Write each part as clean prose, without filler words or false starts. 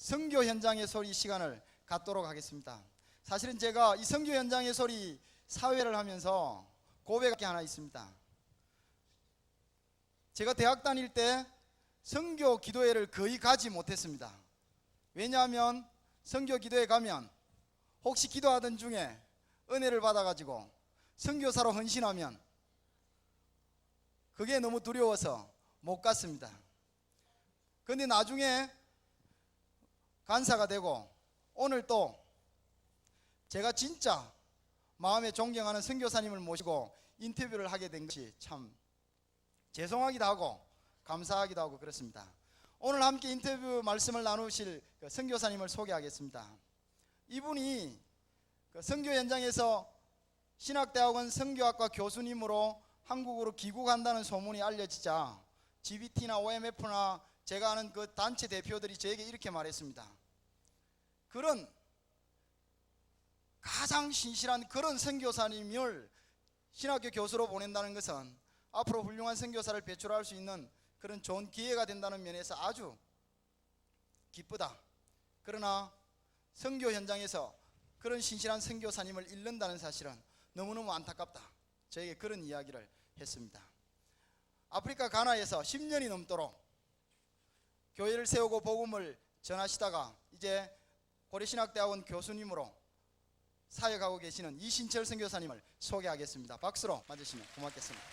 선교 현장의 소리 시간을 갖도록 하겠습니다. 사실은 제가 이 선교 현장의 소리 사회를 하면서 고백할 게 하나 있습니다. 제가 대학 다닐 때 선교 기도회를 거의 가지 못했습니다. 왜냐하면 선교 기도회 가면 혹시 기도하던 중에 은혜를 받아가지고 선교사로 헌신하면 그게 너무 두려워서 못 갔습니다. 그런데 나중에 간사가 되고 오늘 또 제가 진짜 마음에 존경하는 선교사님을 모시고 인터뷰를 하게 된 것이 참 죄송하기도 하고 감사하기도 하고 그렇습니다. 오늘 함께 인터뷰 말씀을 나누실 선교사님을 소개하겠습니다. 이분이 선교 현장에서 신학대학원 선교학과 교수님으로 한국으로 귀국한다는 소문이 알려지자 GBT나 OMF나 제가 아는 그 단체 대표들이 저에게 이렇게 말했습니다. 그런 가장 신실한 그런 선교사님을 신학교 교수로 보낸다는 것은 앞으로 훌륭한 선교사를 배출할 수 있는 그런 좋은 기회가 된다는 면에서 아주 기쁘다. 그러나 선교 현장에서 그런 신실한 선교사님을 잃는다는 사실은 너무너무 안타깝다. 저에게 그런 이야기를 했습니다. 아프리카 가나에서 10년이 넘도록 교회를 세우고 복음을 전하시다가 이제 고려신학대학원 교수님으로 사역하고 계시는 이신철 선교사님을 소개하겠습니다. 박수로 맞으시면 고맙겠습니다.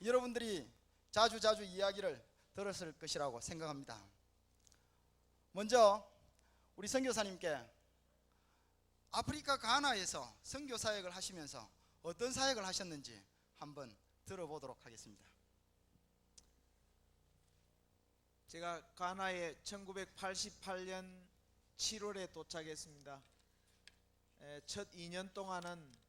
여러분들이 자주 이야기를 들었을 것이라고 생각합니다. 먼저 우리 선교사님께 아프리카 가나에서 선교 사역을 하시면서 어떤 사역을 하셨는지 한번 들어보도록 하겠습니다. 제가 가나에 1988년 7월에 도착했습니다. 첫 2년 동안은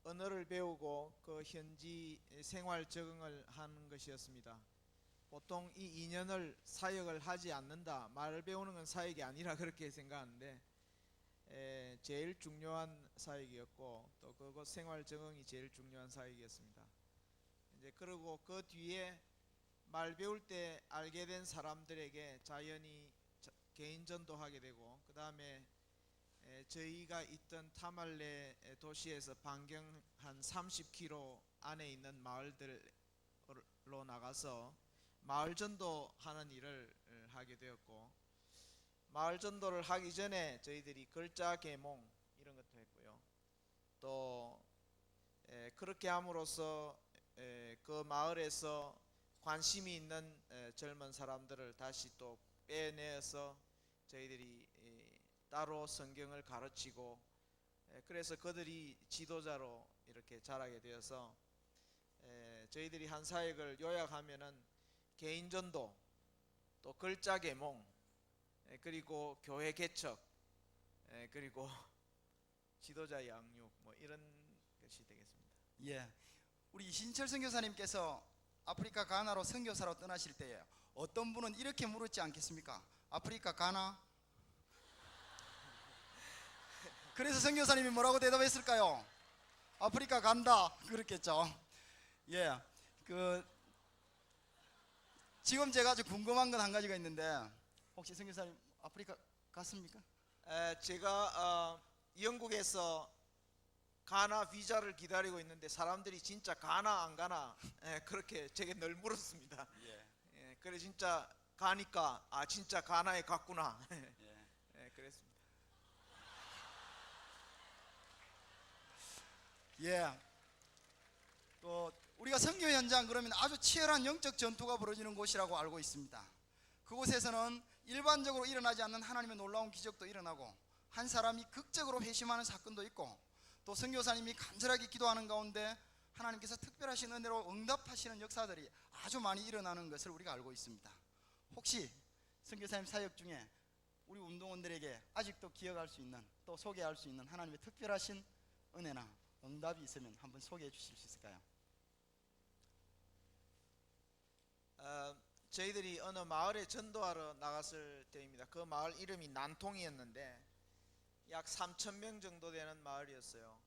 언어를 배우고 그 현지 생활 적응을 하는 것이었습니다. 보통 이 2년을 사역을 하지 않는다, 말을 배우는 건 사역이 아니라 그렇게 생각하는데 제일 중요한 사역이었고 또 그곳 생활 적응이 제일 중요한 사역이었습니다. 이제 그리고 그 뒤에 말 배울 때 알게 된 사람들에게 자연히 개인 전도하게 되고 그 다음에 저희가 있던 타말레 도시에서 반경 한 30km 안에 있는 마을들로 나가서 마을 전도하는 일을 하게 되었고, 마을 전도를 하기 전에 저희들이 글자 계몽 이런 것도 했고요. 또 그렇게 함으로써 그 마을에서 관심이 있는 젊은 사람들을 다시 또 빼내어서 저희들이 따로 성경을 가르치고, 그래서 그들이 지도자로 이렇게 자라게 되어서 저희들이 한 사역을 요약하면은 개인 전도, 또 글자 계몽, 그리고 교회 개척, 그리고 지도자 양육, 뭐 이런 것이 되겠습니다. 예, 우리 이신철 선교사님께서 아프리카 가나로 선교사로 떠나실 때에 어떤 분은 이렇게 물었지 않겠습니까? 아프리카 가나? 그래서 선교사님이 뭐라고 대답했을까요? 아프리카 간다 그랬겠죠. 예, 지금 제가 아주 궁금한 건 한 가지가 있는데 혹시 선교사님 아프리카 갔습니까? 제가 영국에서 가나 비자를 기다리고 있는데 사람들이 진짜 가나 안 가나 그렇게 제게 늘 물었습니다. 그래 진짜 가니까 진짜 가나에 갔구나. 그랬습니다. 예. 또 우리가 선교 현장 그러면 아주 치열한 영적 전투가 벌어지는 곳이라고 알고 있습니다. 그곳에서는 일반적으로 일어나지 않는 하나님의 놀라운 기적도 일어나고 한 사람이 극적으로 회심하는 사건도 있고 또 선교사님이 간절하게 기도하는 가운데 하나님께서 특별하신 은혜로 응답하시는 역사들이 아주 많이 일어나는 것을 우리가 알고 있습니다. 혹시 선교사님 사역 중에 우리 운동원들에게 아직도 기억할 수 있는 또 소개할 수 있는 하나님의 특별하신 은혜나 응답이 있으면 한번 소개해 주실 수 있을까요? 저희들이 어느 마을에 전도하러 나갔을 때입니다. 그 마을 이름이 난통이었는데 약 3,000명 정도 되는 마을이었어요.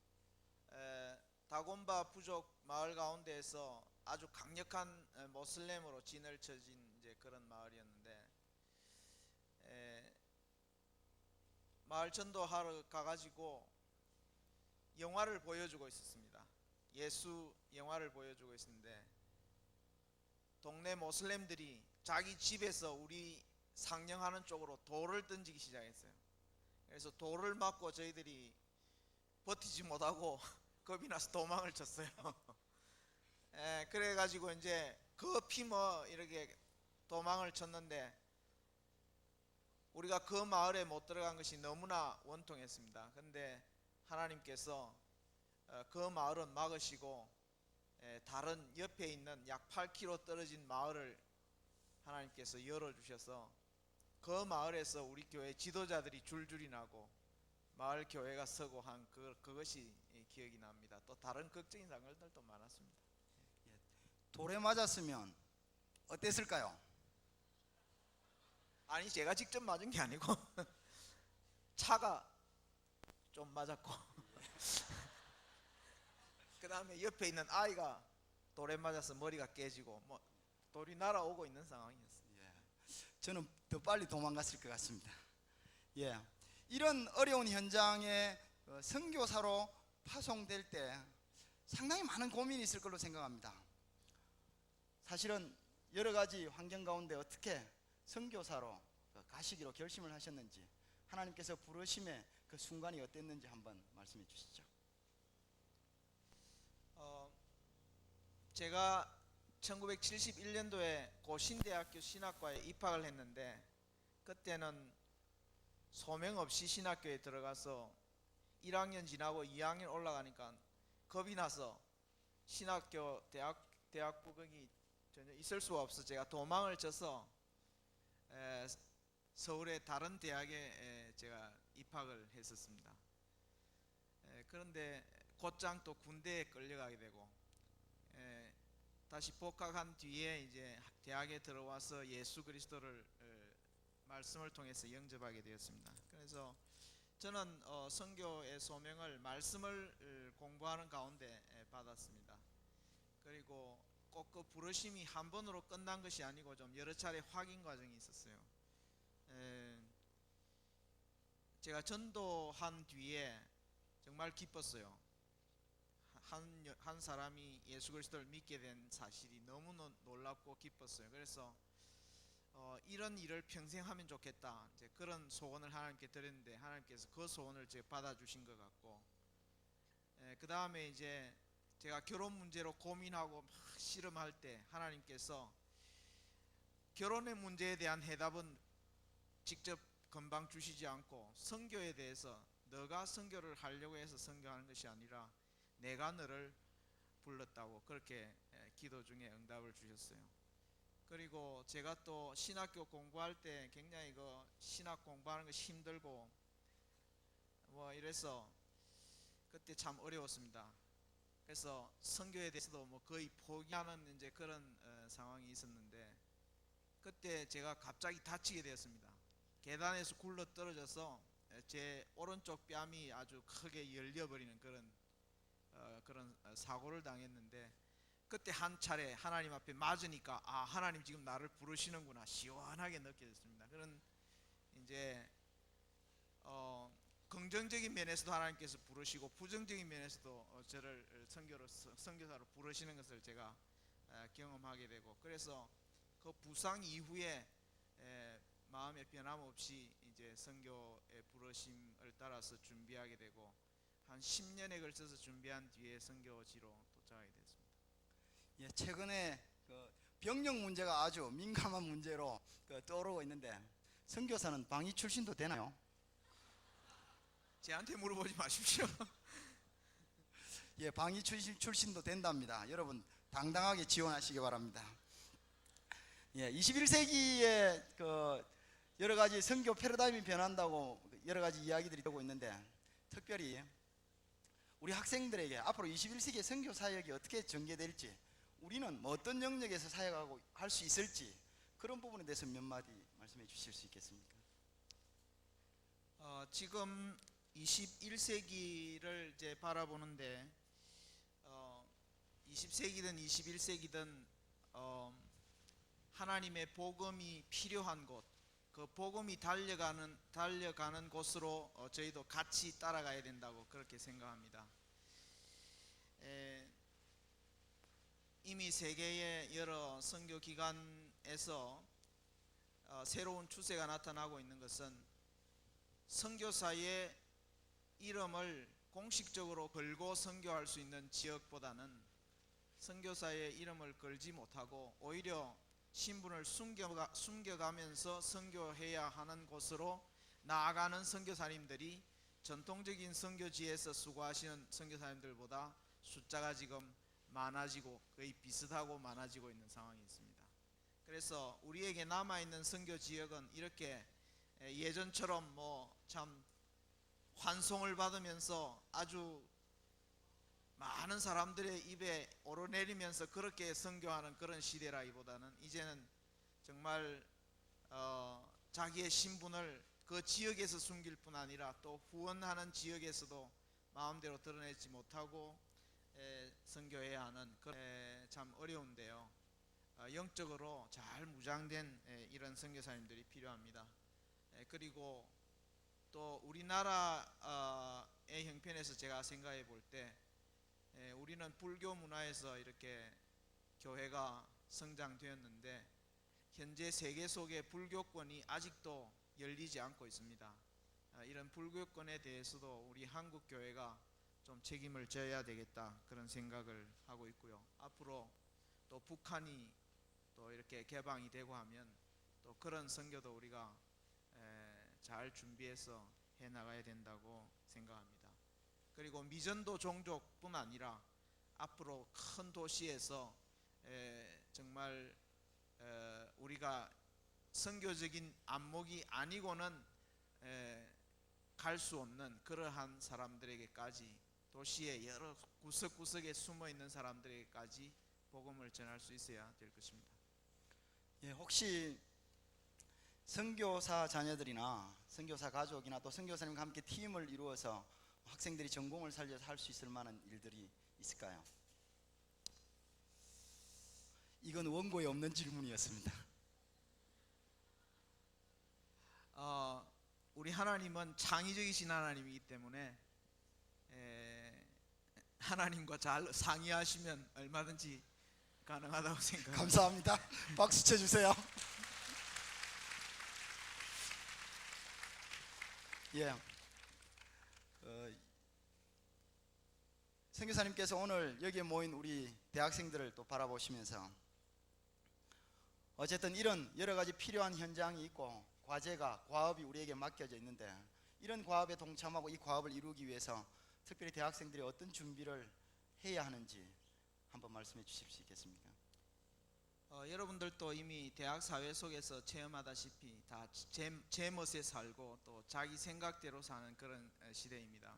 다곤바 부족 마을 가운데에서 아주 강력한 모슬렘으로 진을 쳐진 이제 그런 마을이었는데, 마을 전도하러 가가지고 영화를 보여주고 있었습니다. 예수 영화를 보여주고 있었는데, 동네 모슬렘들이 자기 집에서 우리 상영하는 쪽으로 돌을 던지기 시작했어요. 그래서 돌을 맞고 저희들이 버티지 못하고 겁이 나서 도망을 쳤어요. 그래가지고 이제 급히 뭐 이렇게 도망을 쳤는데, 우리가 그 마을에 못 들어간 것이 너무나 원통했습니다. 근데 하나님께서 그 마을은 막으시고, 다른 옆에 있는 약 8km 떨어진 마을을 하나님께서 열어주셔서 그 마을에서 우리 교회 지도자들이 줄줄이 나고 마을 교회가 서고 한 그것이 기억이 납니다. 또 다른 극적인 장면들도 많았습니다. 돌에 맞았으면 어땠을까요? 아니, 제가 직접 맞은 게 아니고 차가 좀 맞았고 그 다음에 옆에 있는 아이가 돌에 맞아서 머리가 깨지고 뭐 돌이 날아오고 있는 상황이었어요. 저는 더 빨리 도망갔을 것 같습니다. 이런 어려운 현장에 선교사로 파송될 때 상당히 많은 고민이 있을 걸로 생각합니다. 사실은 여러 가지 환경 가운데 어떻게 선교사로 가시기로 결심을 하셨는지, 하나님께서 부르심의 그 순간이 어땠는지 한번 말씀해 주시죠. 제가 1971년도에 고신대학교 신학과에 입학을 했는데, 그때는 소명 없이 신학교에 들어가서 1학년 지나고 2학년 올라가니까 겁이 나서 신학교 대학 부경이 전혀 있을 수가 없어 제가 도망을 쳐서 서울의 다른 대학에 제가 입학을 했었습니다. 그런데 곧장 또 군대에 끌려가게 되고, 다시 복학한 뒤에 이제 대학에 들어와서 예수 그리스도를 말씀을 통해서 영접하게 되었습니다. 그래서 저는 선교의 소명을 말씀을 공부하는 가운데 받았습니다. 그리고 꼭 그 부르심이 한 번으로 끝난 것이 아니고 좀 여러 차례 확인 과정이 있었어요. 제가 전도한 뒤에 정말 기뻤어요. 한 사람이 예수 그리스도를 믿게 된 사실이 너무 놀랍고 기뻤어요. 그래서 이런 일을 평생 하면 좋겠다, 이제 그런 소원을 하나님께 드렸는데, 하나님께서 그 소원을 제가 받아주신 것 같고, 그 다음에 이제 제가 결혼 문제로 고민하고 막 씨름할 때 하나님께서 결혼의 문제에 대한 해답은 직접 금방 주시지 않고, 선교에 대해서 너가 선교를 하려고 해서 선교하는 것이 아니라 내가 너를 불렀다고 그렇게 기도 중에 응답을 주셨어요. 그리고 제가 또 신학교 공부할 때 굉장히 그 신학 공부하는 것이 힘들고 뭐 이래서 그때 참 어려웠습니다. 그래서 선교에 대해서도 뭐 거의 포기하는 이제 그런 상황이 있었는데, 그때 제가 갑자기 다치게 되었습니다. 계단에서 굴러 떨어져서 제 오른쪽 뺨이 아주 크게 열려버리는 그런 사고를 당했는데, 그때 한 차례 하나님 앞에 맞으니까 하나님 지금 나를 부르시는구나 시원하게 느껴졌습니다. 그런 이제 긍정적인 면에서도 하나님께서 부르시고 부정적인 면에서도 저를 선교사로 부르시는 것을 제가 경험하게 되고, 그래서 그 부상 이후에 마음의 변함없이 이제 선교의 부르심을 따라서 준비하게 되고, 한 10년에 걸쳐서 준비한 뒤에 선교지로 도착하게 됐습니다. 최근에 그 병력 문제가 아주 민감한 문제로 떠오르고 있는데, 선교사는 방위 출신도 되나요? 제한테 물어보지 마십시오. 방위 출신도 된답니다. 여러분 당당하게 지원하시기 바랍니다. 21세기에 그 여러 가지 선교 패러다임이 변한다고 여러 가지 이야기들이 되고 있는데, 특별히 우리 학생들에게 앞으로 21세기의 선교 사역이 어떻게 전개될지, 우리는 뭐 어떤 영역에서 사역하고 할 수 있을지, 그런 부분에 대해서 몇 마디 말씀해 주실 수 있겠습니까? 지금 21세기를 이제 바라보는데, 20세기든 21세기든 하나님의 복음이 필요한 곳, 그 복음이 달려가는 곳으로 저희도 같이 따라가야 된다고 그렇게 생각합니다. 이미 세계의 여러 선교 기관에서 새로운 추세가 나타나고 있는 것은 선교사의 이름을 공식적으로 걸고 선교할 수 있는 지역보다는 선교사의 이름을 걸지 못하고 오히려 신분을 숨겨가면서 선교해야 하는 곳으로 나아가는 선교사님들이 전통적인 선교지에서 수고하시는 선교사님들보다 숫자가 지금 많아지고 거의 비슷하고 많아지고 있는 상황이 있습니다. 그래서 우리에게 남아있는 선교 지역은 이렇게 예전처럼 참 환송을 받으면서 아주 많은 사람들의 입에 오르내리면서 그렇게 선교하는 그런 시대라기보다는 이제는 정말 자기의 신분을 그 지역에서 숨길 뿐 아니라 또 후원하는 지역에서도 마음대로 드러내지 못하고 선교해야 하는 참 어려운데요. 영적으로 잘 무장된 이런 선교사님들이 필요합니다. 그리고 또 우리나라의 형편에서 제가 생각해 볼 때 우리는 불교 문화에서 이렇게 교회가 성장되었는데 현재 세계 속의 불교권이 아직도 열리지 않고 있습니다. 이런 불교권에 대해서도 우리 한국 교회가 좀 책임을 져야 되겠다 그런 생각을 하고 있고요. 앞으로 또 북한이 또 이렇게 개방이 되고 하면 또 그런 선교도 우리가 잘 준비해서 해 나가야 된다고 생각합니다. 그리고 미전도 종족뿐 아니라 앞으로 큰 도시에서 정말 우리가 선교적인 안목이 아니고는 갈 수 없는 그러한 사람들에게까지 도시의 여러 구석구석에 숨어 있는 사람들에게까지 복음을 전할 수 있어야 될 것입니다. 예, 혹시 선교사 자녀들이나 선교사 가족이나 또 선교사님과 함께 팀을 이루어서 학생들이 전공을 살려서 할 수 있을 만한 일들이 있을까요? 이건 원고에 없는 질문이었습니다. 우리 하나님은 창의적이신 하나님이기 때문에 하나님과 잘 상의하시면 얼마든지 가능하다고 생각합니다. 감사합니다. 박수 쳐주세요. 예. 선교사님께서 오늘 여기에 모인 우리 대학생들을 또 바라보시면서 어쨌든 이런 여러 가지 필요한 현장이 있고 과업이 우리에게 맡겨져 있는데 이런 과업에 동참하고 이 과업을 이루기 위해서 특별히 대학생들이 어떤 준비를 해야 하는지 한번 말씀해 주실 수 있겠습니까? 여러분들도 이미 대학 사회 속에서 체험하다시피 다 제 멋에 살고 또 자기 생각대로 사는 그런 시대입니다.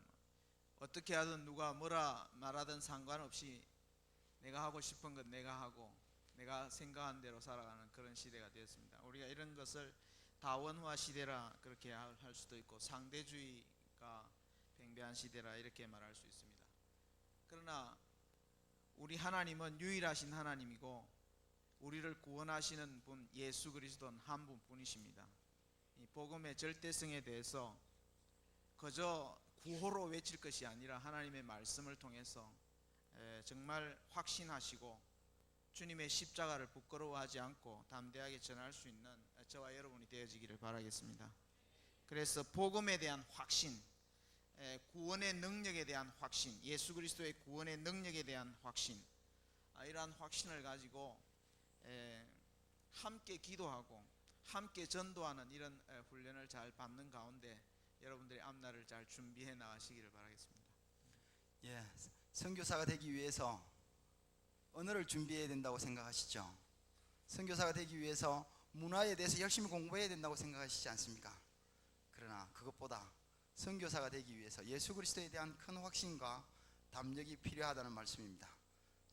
어떻게 하든 누가 뭐라 말하든 상관없이 내가 하고 싶은 건 내가 하고 내가 생각한 대로 살아가는 그런 시대가 되었습니다. 우리가 이런 것을 다원화 시대라 그렇게 할 수도 있고 상대주의가 팽배한 시대라 이렇게 말할 수 있습니다. 그러나 우리 하나님은 유일하신 하나님이고 우리를 구원하시는 분 예수 그리스도는 한 분뿐이십니다. 이 복음의 절대성에 대해서 그저 구호로 외칠 것이 아니라 하나님의 말씀을 통해서 정말 확신하시고 주님의 십자가를 부끄러워하지 않고 담대하게 전할 수 있는 저와 여러분이 되어지기를 바라겠습니다. 그래서 복음에 대한 확신, 구원의 능력에 대한 확신, 예수 그리스도의 구원의 능력에 대한 확신, 이러한 확신을 가지고 함께 기도하고 함께 전도하는 이런 훈련을 잘 받는 가운데 여러분들의 앞날을 잘 준비해 나가시기를 바라겠습니다. 예, 선교사가 되기 위해서 언어를 준비해야 된다고 생각하시죠? 선교사가 되기 위해서 문화에 대해서 열심히 공부해야 된다고 생각하시지 않습니까? 그러나 그것보다 선교사가 되기 위해서 예수 그리스도에 대한 큰 확신과 담력이 필요하다는 말씀입니다.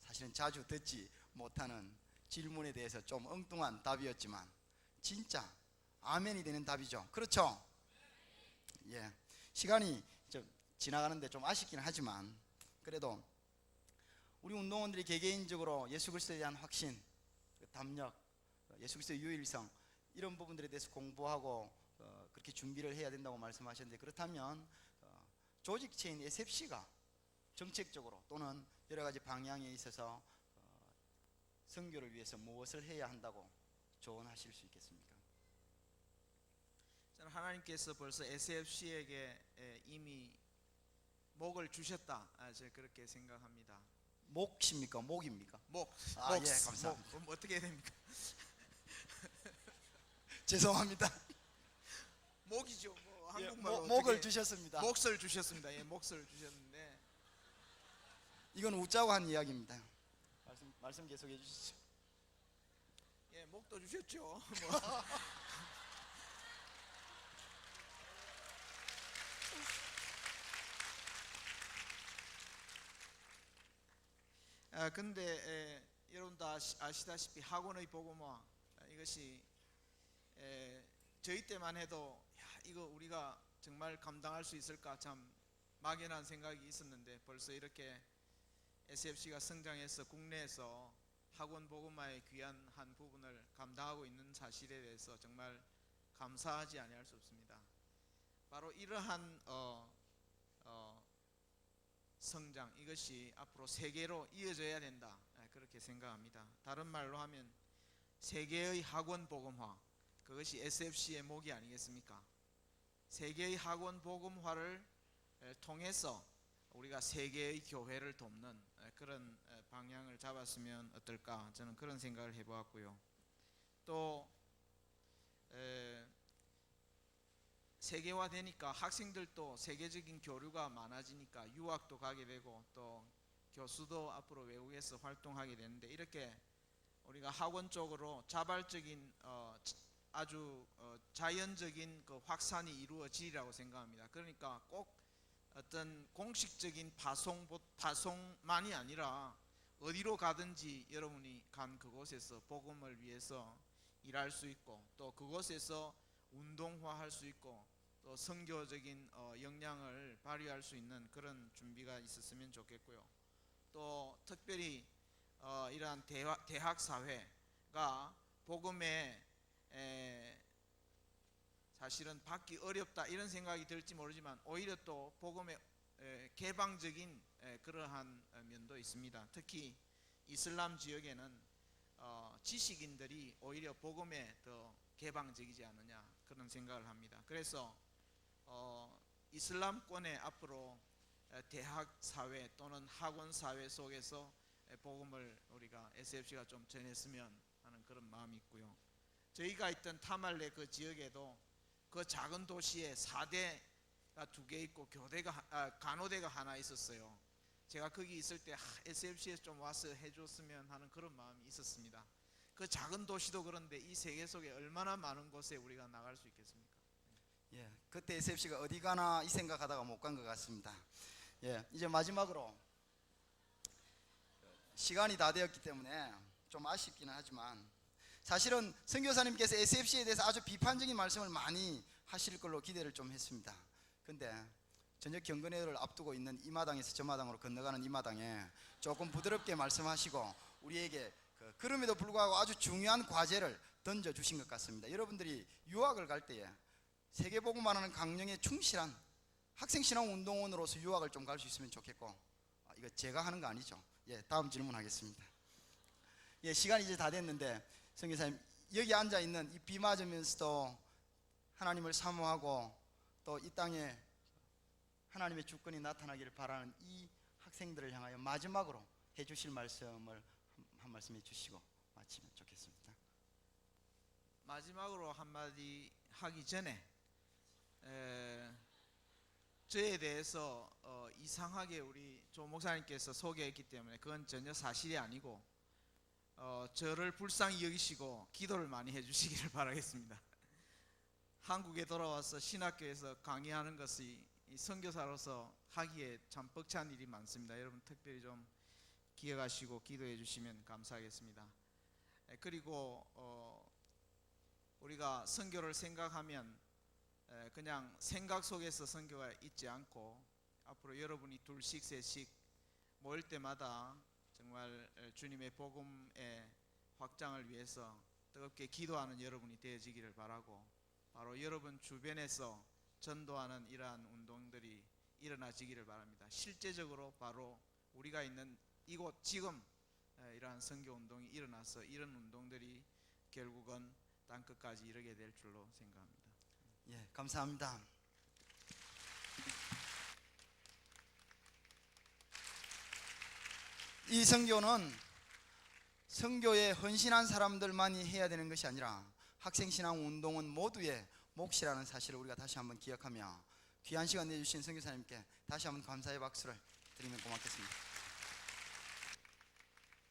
사실은 자주 듣지 못하는 질문에 대해서 좀 엉뚱한 답이었지만 진짜 아멘이 되는 답이죠. 그렇죠? 예, 시간이 좀 지나가는데 좀 아쉽긴 하지만 그래도 우리 운동원들이 개개인적으로 예수 그리스도에 대한 확신, 담력, 예수 그리스도의 유일성 이런 부분들에 대해서 공부하고 그렇게 준비를 해야 된다고 말씀하셨는데, 그렇다면 조직체인 SFC가 정책적으로 또는 여러 가지 방향에 있어서 선교를 위해서 무엇을 해야 한다고 조언하실 수 있겠습니까? 저는 하나님께서 벌써 SFC에게 이미 목을 주셨다, 제가 그렇게 생각합니다. 목입니까? 목입니까? 목, 아, 예, 감사합니다. 목, 어떻게 해야 됩니까? 죄송합니다. 목이죠. 뭐 예, 한국말로 목을 어떻게- 주셨습니다. 몫을 주셨습니다. 예, 몫을 주셨는데 이건 웃자고 한 이야기입니다. 말씀 계속해 주시죠. 예, 목도 주셨죠. 뭐. 근데 여러분 다 아시다시피 학원의 복음화, 이것이 저희 때만 해도 이거 우리가 정말 감당할 수 있을까 참 막연한 생각이 있었는데, 벌써 이렇게 SFC가 성장해서 국내에서 학원 복음화의 귀한 한 부분을 감당하고 있는 사실에 대해서 정말 감사하지 아니할 수 없습니다. 바로 이러한 성장, 이것이 앞으로 세계로 이어져야 된다, 그렇게 생각합니다. 다른 말로 하면 세계의 학원 복음화, 그것이 SFC의 목이 아니겠습니까? 세계의 학원 복음화를 통해서 우리가 세계의 교회를 돕는 그런 방향을 잡았으면 어떨까, 저는 그런 생각을 해보았고요. 또 세계화되니까 학생들도 세계적인 교류가 많아지니까 유학도 가게 되고, 또 교수도 앞으로 외국에서 활동하게 되는데, 이렇게 우리가 학원 쪽으로 자발적인 아주 자연적인 그 확산이 이루어지리라고 생각합니다. 그러니까 꼭 어떤 공식적인 파송만이 아니라 어디로 가든지 여러분이 간 그곳에서 복음을 위해서 일할 수 있고, 또 그곳에서 운동화할 수 있고, 또 선교적인 역량을 발휘할 수 있는 그런 준비가 있었으면 좋겠고요. 또 특별히 이러한 대학 사회가 복음에 사실은 받기 어렵다 이런 생각이 들지 모르지만, 오히려 또 복음의 개방적인 그러한 면도 있습니다. 특히 이슬람 지역에는 지식인들이 오히려 복음에 더 개방적이지 않느냐, 그런 생각을 합니다. 그래서 이슬람권의 앞으로 대학 사회 또는 학원 사회 속에서 복음을 우리가 SFC가 좀 전했으면 하는 그런 마음이 있고요. 저희가 있던 타말레 그 지역에도 그 작은 도시에 4대가 2개 있고 간호대가 하나 있었어요. 제가 거기 있을 때 SFC에서 좀 와서 해줬으면 하는 그런 마음이 있었습니다. 그 작은 도시도 그런데 이 세계 속에 얼마나 많은 곳에 우리가 나갈 수 있겠습니까? 예, 그때 SFC가 어디 가나 이 생각하다가 못 간 것 같습니다. 예, 이제 마지막으로 시간이 다 되었기 때문에 좀 아쉽기는 하지만, 사실은 선교사님께서 SFC에 대해서 아주 비판적인 말씀을 많이 하실 걸로 기대를 좀 했습니다. 근데 저녁 경건회를 앞두고 있는 이 마당에서 저 마당으로 건너가는 이 마당에 조금 부드럽게 말씀하시고 우리에게 그럼에도 불구하고 아주 중요한 과제를 던져주신 것 같습니다. 여러분들이 유학을 갈 때에 세계복음화라는 강령에 충실한 학생신앙운동원으로서 유학을 좀 갈 수 있으면 좋겠고, 이거 제가 하는 거 아니죠. 예, 다음 질문하겠습니다. 예, 시간이 이제 다 됐는데, 선교사님, 여기 앉아있는 이 비 맞으면서도 하나님을 사모하고 또 이 땅에 하나님의 주권이 나타나기를 바라는 이 학생들을 향하여 마지막으로 해주실 말씀을 한 말씀 해주시고 마치면 좋겠습니다. 마지막으로 한마디 하기 전에 저에 대해서 이상하게 우리 조 목사님께서 소개했기 때문에 그건 전혀 사실이 아니고, 저를 불쌍히 여기시고 기도를 많이 해주시기를 바라겠습니다. 한국에 돌아와서 신학교에서 강의하는 것이 선교사로서 하기에 참 벅찬 일이 많습니다. 여러분 특별히 좀 기억하시고 기도해 주시면 감사하겠습니다. 그리고 우리가 선교를 생각하면 그냥 생각 속에서 선교가 있지 않고, 앞으로 여러분이 둘씩 셋씩 모일 때마다 정말 주님의 복음의 확장을 위해서 뜨겁게 기도하는 여러분이 되어지기를 바라고, 바로 여러분 주변에서 전도하는 이러한 운동들이 일어나지기를 바랍니다. 실제적으로 바로 우리가 있는 이곳 지금 이러한 선교 운동이 일어나서 이런 운동들이 결국은 땅끝까지 이르게 될 줄로 생각합니다. 예, 감사합니다. 이 선교는 선교에 헌신한 사람들만이 해야 되는 것이 아니라 학생신앙 운동은 모두의 몫이라는 사실을 우리가 다시 한번 기억하며 귀한 시간 내주신 선교사님께 다시 한번 감사의 박수를 드리면 고맙겠습니다.